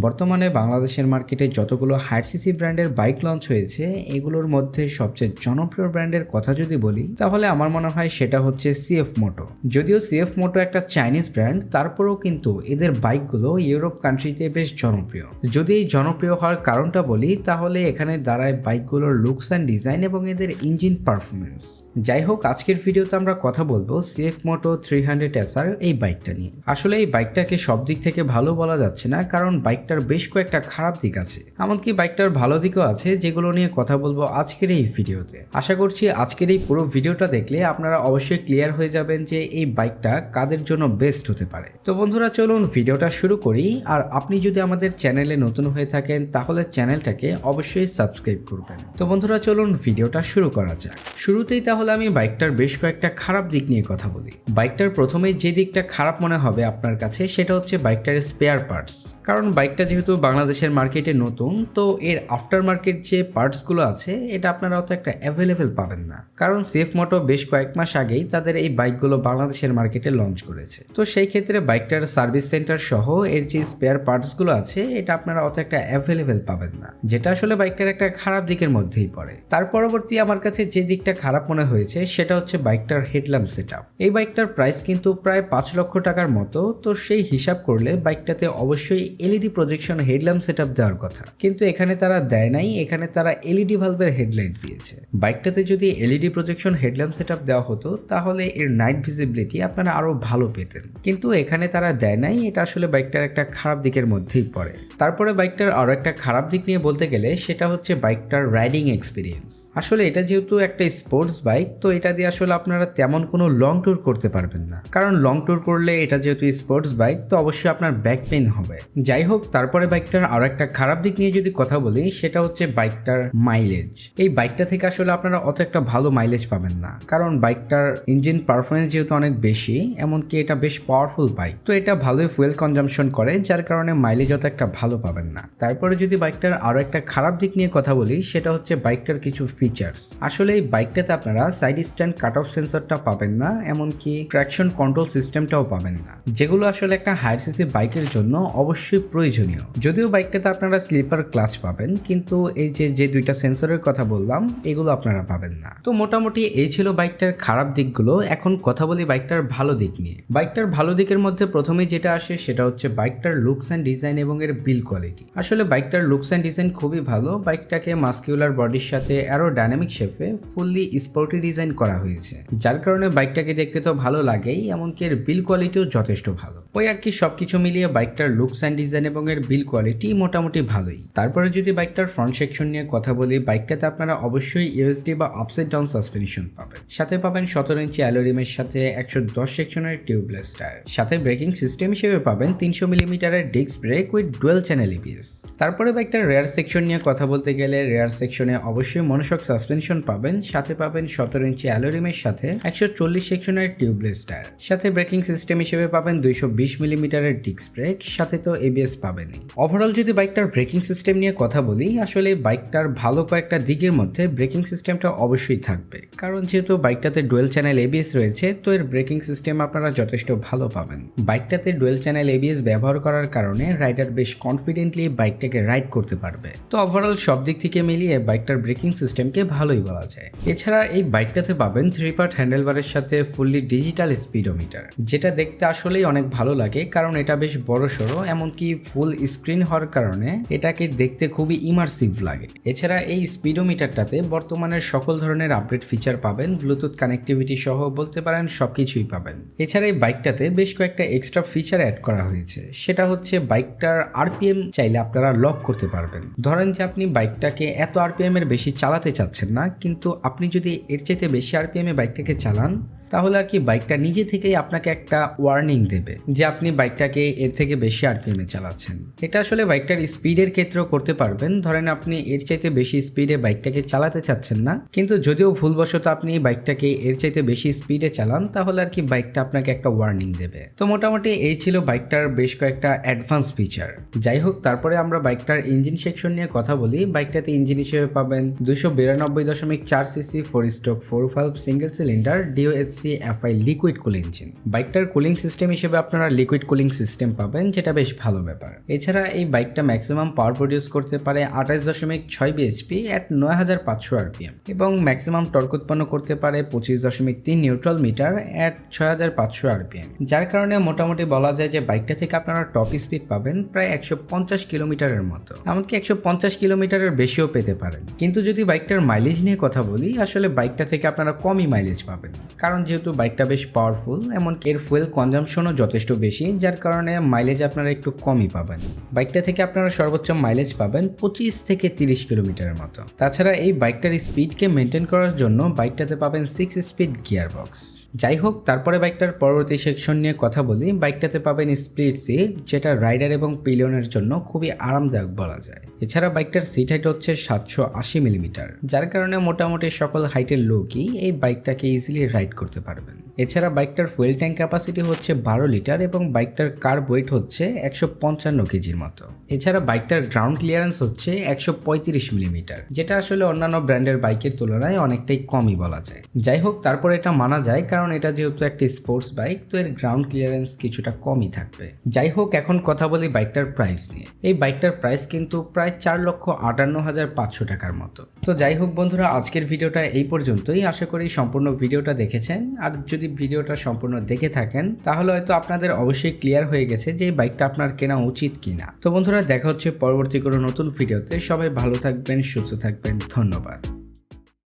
বর্তমানে বাংলাদেশের মার্কেটে যতগুলো হায়ার সিসি ব্র্যান্ডের বাইক লঞ্চ হয়েছে এগুলোর মধ্যে সবচেয়ে জনপ্রিয় ব্র্যান্ডের কথা যদি বলি তাহলে আমার মনে হয় সেটা হচ্ছে সিএফ মোটো। যদিও সিএফ মোটো একটা চাইনিজ ব্র্যান্ড, তারপরেও কিন্তু এদের বাইকগুলো ইউরোপ কান্ট্রিতে বেশ জনপ্রিয়। যদি এই জনপ্রিয় হওয়ার কারণটা বলি তাহলে এখানে দাঁড়ায় বাইকগুলোর লুকস অ্যান্ড ডিজাইন এবং এদের ইঞ্জিন পারফরমেন্স। যাই হোক, আজকের ভিডিওতে আমরা কথা বলবো সিএফ মোটো 300 SR এই বাইকটা নিয়ে। আসলে এই বাইকটাকে সব দিক থেকে ভালো বলা যাচ্ছে না, কারণ বাইকটার বেশ কয়েকটা খারাপ দিক আছে, এমনকি বাইকটার ভালো দিকও আছে, যেগুলো নিয়ে কথা বলবো আজকের এই ভিডিওতে। আশা করছি আজকের এই পুরো ভিডিওটা দেখলে আপনারা অবশ্যই ক্লিয়ার হয়ে যাবেন যে এই বাইকটা কাদের জন্য বেস্ট হতে পারে। তো বন্ধুরা চলুন ভিডিওটা শুরু করি। আর আপনি যদি আমাদের চ্যানেলে নতুন হয়ে থাকেন তাহলে চ্যানেলটাকে অবশ্যই সাবস্ক্রাইব করবেন। তো বন্ধুরা চলুন ভিডিওটা শুরু করা যাক। শুরুতেই তাহলে আমি বাইকটার বেশ কয়েকটা খারাপ দিক নিয়ে কথা বলি। বাইকটার প্রথমেই যে দিকটা খারাপ মনে হবে আপনার কাছে সেটা হচ্ছে বাইকটার স্পেয়ার পার্টস। কারণ বাইকটা যেহেতু বাংলাদেশের মার্কেটে নতুন, তো এর আফটার মার্কেট যে পার্টসগুলো আছে এটা আপনারা অত একটা অ্যাভেলেবেল পাবেন না, কারণ সিএফ মোটো বেশ কয়েক মাস আগেই তাদের এই বাইকগুলো বাংলাদেশের মার্কেটে লঞ্চ করেছে। তো সেই ক্ষেত্রে বাইকটার সার্ভিস সেন্টার সহ এর যে স্পেয়ার পার্টসগুলো আছে এটা আপনারা অত একটা অ্যাভেলেবেল পাবেন না, যেটা আসলে বাইকটার একটা খারাপ দিকের মধ্যেই পড়ে। তার পরবর্তী আমার কাছে যে দিকটা খারাপ মনে হয়েছে সেটা হচ্ছে বাইকটার হেডল্যাম্প সেটআপ। এই বাইকটার প্রাইস কিন্তু প্রায় 5 লক্ষ টাকার মতো, তো সেই হিসাব করলে বাইকটাতে অবশ্যই এলইডি প্রজেকশন হেডল্যাম্প সেটআপ দেওয়ার কথা, কিন্তু এখানে তারা দেয় নাই। এখানে তারা এলইডি ভালভের হেডলাইট দিয়েছে। বাইকটাতে যদি এলইডি প্রজেকশন হেডল্যাম্প সেটআপ দেওয়া হতো তাহলে এর নাইট ভিজিবিলিটি আপনারা আরো ভালো পেতেন, কিন্তু এখানে তারা দেয় নাই। এটা আসলে বাইকটার একটা খারাপ দিকের মধ্যেই পড়ে। তারপরে বাইকটার আরো একটা খারাপ দিক নিয়ে বলতে গেলে সেটা হচ্ছে বাইকটার রাইডিং এক্সপিরিয়েন্স। আসলে এটা যেহেতু একটা স্পোর্টস বাইক, তো এটা দিয়ে আসলে আপনারা তেমন কোনো লং ট্যুর করতে পারবেন না, কারণ লং ট্যুর করলে এটা যেহেতু স্পোর্টস বাইক তো অবশ্যই আপনার ব্যাক পেইন হবে। যাই হোক, তারপরে বাইকটার আরো একটা খারাপ দিক নিয়ে যদি কথা বলি সেটা হচ্ছে বাইকটার মাইলেজ। এই বাইকটা থেকে আসলে আপনারা অত একটা ভালো মাইলেজ পাবেন না, কারণ বাইকটার ইঞ্জিন পারফরমেন্স যেহেতু অনেক বেশি, এমনকি এটা বেশ পাওয়ারফুল বাইক, তো এটা ভালোই ফুয়েল কনজাম্পশন করে, যার কারণে মাইলেজ অত একটা ভালো পাবেন না। তারপরে যদি বাইকটার আরো একটা খারাপ দিক নিয়ে কথা বলি সেটা হচ্ছে বাইকটার কিছু ফিচার্স। আসলে এই বাইকটাতে আপনারা সাইড স্ট্যান্ড কাট অফ সেন্সরটা পাবেন না, এমনকি ট্র্যাকশন কন্ট্রোল সিস্টেমটাও পাবেন না, যেগুলো আসলে একটা হায়ার সিসি বাইকের জন্য অবশ্যই প্রয়োজনীয়। যদিও বাইকটাতে আপনারা স্লিপার ক্লাচ পাবেন, কিন্তু এই যে দুইটা সেন্সরের কথা বললাম এগুলো আপনারা পাবেন না। তো মোটামুটি এই ছিল বাইকটার খারাপ দিকগুলো। এখন কথা বলি বাইকটার ভালো দিক নিয়ে। বাইকটার ভালো দিকের মধ্যে প্রথমেই যেটা আসে সেটা হচ্ছে বাইকটার লুকস অ্যান্ড ডিজাইন এবং এর বিল কোয়ালিটি। আসলে বাইকটার লুকস অ্যান্ড ডিজাইন খুবই ভালো। বাইকটাকে মাস্কিউলার বডির সাথে অ্যারোডাইনামিক শেপে ফুললি স্পোর্টি ডিজাইন করা হয়েছে, যার কারণে বাইকটাকে দেখতে তো ভালো লাগেই, এমনকি এর বিল কোয়ালিটিও যথেষ্ট ভালো। ওই আর কি, সবকিছু মিলিয়ে বাইকটার লুকস অ্যান্ড ডিজাইন এবং এর বিল কোয়ালিটি মোটামুটি ভালোই। তারপরে যদি বাইকটার ফ্রন্ট সেকশন নিয়ে কথা বলি, বাইকটাতে আপনারা অবশ্যই ইউএসডি বা আপসাইড ডাউন সাসপেনশন পাবেন, সাথে পাবেন 17 ইঞ্চি অ্যালোরিমের সাথে 110 সেকশনের টিউবলেস টায়ার, সাথে ব্রেকিং সিস্টেম হিসেবে পাবেন 300 মিলিমিটারের disc brake with dual channel ABS. তারপরে বাইকটার রেয়ার সেকশন নিয়ে কথা বলতে গেলে রেয়ার সেকশনে অবশ্যই মনোশক সাসপেনশন পাবেন, সাথে পাবেন 17 ইঞ্চি অ্যালোরিমের সাথে 140 সেকশনের টিউবলেস টায়ার, সাথে ব্রেকিং সিস্টেম হিসেবে পাবেন 220 মিলিমিটারের ডিস্ক ব্রেক, সাথে তো এবিএস পাবেনই। ওভারঅল যদি বাইকটার ব্রেকিং সিস্টেম নিয়ে কথা বলি, আসলে বাইকটার ভালো কয়েকটা দিকের মধ্যে ব্রেকিং সিস্টেমটা অবশ্যই থাকবে, কারণ যেহেতু বাইকটাতে ডুয়েল চ্যানেল এবিএস রয়েছে তো এর ব্রেকিং সিস্টেম আপনারা যথেষ্ট ভালো পাবেন। বাইকটাতে ডুয়েল চ্যানেল এবিএস ব্যবহার করার কারণে রাইডার বেশ কনফিডেন্টলি বাইকটাকে রাইড করতে পারবে। তো ওভারঅল সব দিক থেকে মিলিয়ে বাইকটার ব্রেকিং সিস্টেমকে ভালোই বলা যায়। এছাড়া এই বাইকটাতে পাবেন 3 পার্ট হ্যান্ডেলবারের সাথে ফুললি ডিজিটাল স্পিডোমিটার, যেটা দেখতে আসলেই অনেক ভালো লাগে, কারণ এটা বেশ বড় সড়ো, এমনকি ফুল স্ক্রিন হওয়ার কারণে এটাকে দেখতে খুবই ইমার্সিভ লাগে। এছাড়া এই স্পিডোমিটারটাতে বর্তমানের সকল ধরনের আপডেট ফিচার পাবেন, ব্লুটুথ কানেক্টিভিটি সহ বলতে পারেন সবকিছুই পাবেন। এছাড়া এই বাইকটাতে বেশ কয়েকটা এক্সট্রা ফিচার অ্যাড করা হয়েছে, সেটা হচ্ছে বাইকটার আরপিএম চাইলে আপনারা লক করতে পারবেন। ধরেন যে আপনি বাইকটাকে এত আরপিএম এর বেশি চালাতে চাচ্ছেন না, কিন্তু আপনি যদি এর চাইতে বেশি আরপিএম এ বাইকটাকে চালান তাহলে আর কি বাইকটা নিজে থেকেই আপনাকে একটা ওয়ার্নিং দেবে যে আপনি বাইকটাকে এর থেকে বেশি আরপিএম এ চালাচ্ছেন। এটা আসলে বাইকটার স্পিডের ক্ষেত্রেও করতে পারবেন। ধরেন আপনি এর চাইতে বেশি স্পিডে বাইকটাকে চালাতে চাচ্ছেন না, কিন্তু যদিও ভুলবশত আপনি বাইকটাকে এর চাইতে বেশি স্পিডে চালান তাহলে আর কি বাইকটা আপনাকে একটা ওয়ার্নিং দেবে। তো মোটামুটি এই ছিল বাইকটার বেশ কয়েকটা অ্যাডভান্স ফিচার। যাই হোক, তারপরে আমরা বাইকটার ইঞ্জিন সেকশন নিয়ে কথা বলি। বাইকটাতে ইঞ্জিন হিসেবে পাবেন 292.4 CC 4 stroke 4 valve single cylinder DOHC CC FI liquid cooling engine. বাইকটার কুলিং সিস্টেম হিসেবে আপনারা লিকুইড কুলিং সিস্টেম পাবেন, যেটা বেশ ভালো ব্যাপার। এছাড়া এই বাইকটা ম্যাক্সিমাম পাওয়ার প্রডিউস করতে পারে 28.6 bhp at 9500 rpm এবং ম্যাক্সিমাম টর্ক উৎপন্ন করতে পারে 25.3 নিউট্রাল মিটার at 6500 rpm, যার কারণে মোটামুটি বলা যায় যে বাইকটা থেকে আপনারা টপ স্পিড পাবেন প্রায় 150 কিলোমিটারের মতো, এমনকি 150 কিলোমিটারের বেশিও পেতে পারেন। কিন্তু যদি বাইকটার মাইলেজ নিয়ে কথা বলি, আসলে বাইকটা থেকে আপনারা কমই মাইলেজ পাবেন, কারণ যেহেতু বাইকটা বেশ পাওয়ারফুল, এমনকি এর ফুয়েল কনজাম্পশনও যথেষ্ট বেশি, যার কারণে মাইলেজ আপনারা একটু কমই পাবেন। বাইকটা থেকে আপনারা সর্বোচ্চ মাইলেজ পাবেন 25 থেকে 30 কিলোমিটারের মতো। তাছাড়া এই বাইকটার স্পিডকে মেনটেন করার জন্য বাইকটাতে পাবেন 6 স্পিড গিয়ার বক্স। যাই হোক, তারপরে বাইকটার পরবর্তী সেকশন নিয়ে কথা বলি। বাইকটাতে পাবেন স্প্লিট সিট, যেটা রাইডার এবং পিলিয়নের জন্য খুবই আরামদায়ক বলা যায়। এছাড়া বাইকটার সিট হাইট হচ্ছে 780 মিলিমিটার, যার কারণে মোটামুটি সকল হাইটের লোকই এই বাইকটাকে ইজিলি রাইড করতে পারবেন। এছাড়া বাইকটার ফুয়েল ট্যাঙ্ক ক্যাপাসিটি হচ্ছে 12 লিটার এবং বাইকটার কার্ব ওয়েট হচ্ছে 155 কেজির মতো। এছাড়া বাইকটার গ্রাউন্ড ক্লিয়ারেন্স হচ্ছে 135 মিলিমিটার, যেটা আসলে অন্যান্য ব্র্যান্ডের বাইকের তুলনায় অনেকটাই কমই বলা যায়। যাই হোক, তারপর এটা মানা যায়, কারণ এটা যেহেতু একটি স্পোর্টস বাইক, তো এর গ্রাউন্ড ক্লিয়ারেন্স কিছুটা কমই থাকবে। যাই হোক, এখন কথা বলি বাইকটার প্রাইস নিয়ে। এই বাইকটার প্রাইস কিন্তু প্রায় 4,58,500 টাকার মতো। তো যাই হোক বন্ধুরা, আজকের ভিডিওটা এই পর্যন্তই। আশা করি সম্পূর্ণ ভিডিওটা দেখেছেন, আর যদি ভিডিওটা সম্পূর্ণ দেখে থাকেন তাহলে হয়তো আপনাদের অবশ্যই ক্লিয়ার হয়ে গেছে যে এই বাইকটা আপনার কেনা উচিত কিনা। তো বন্ধুরা, দেখা হচ্ছে পরবর্তী কোনো নতুন ভিডিওতে। সবাই ভালো থাকবেন, সুস্থ থাকবেন, ধন্যবাদ।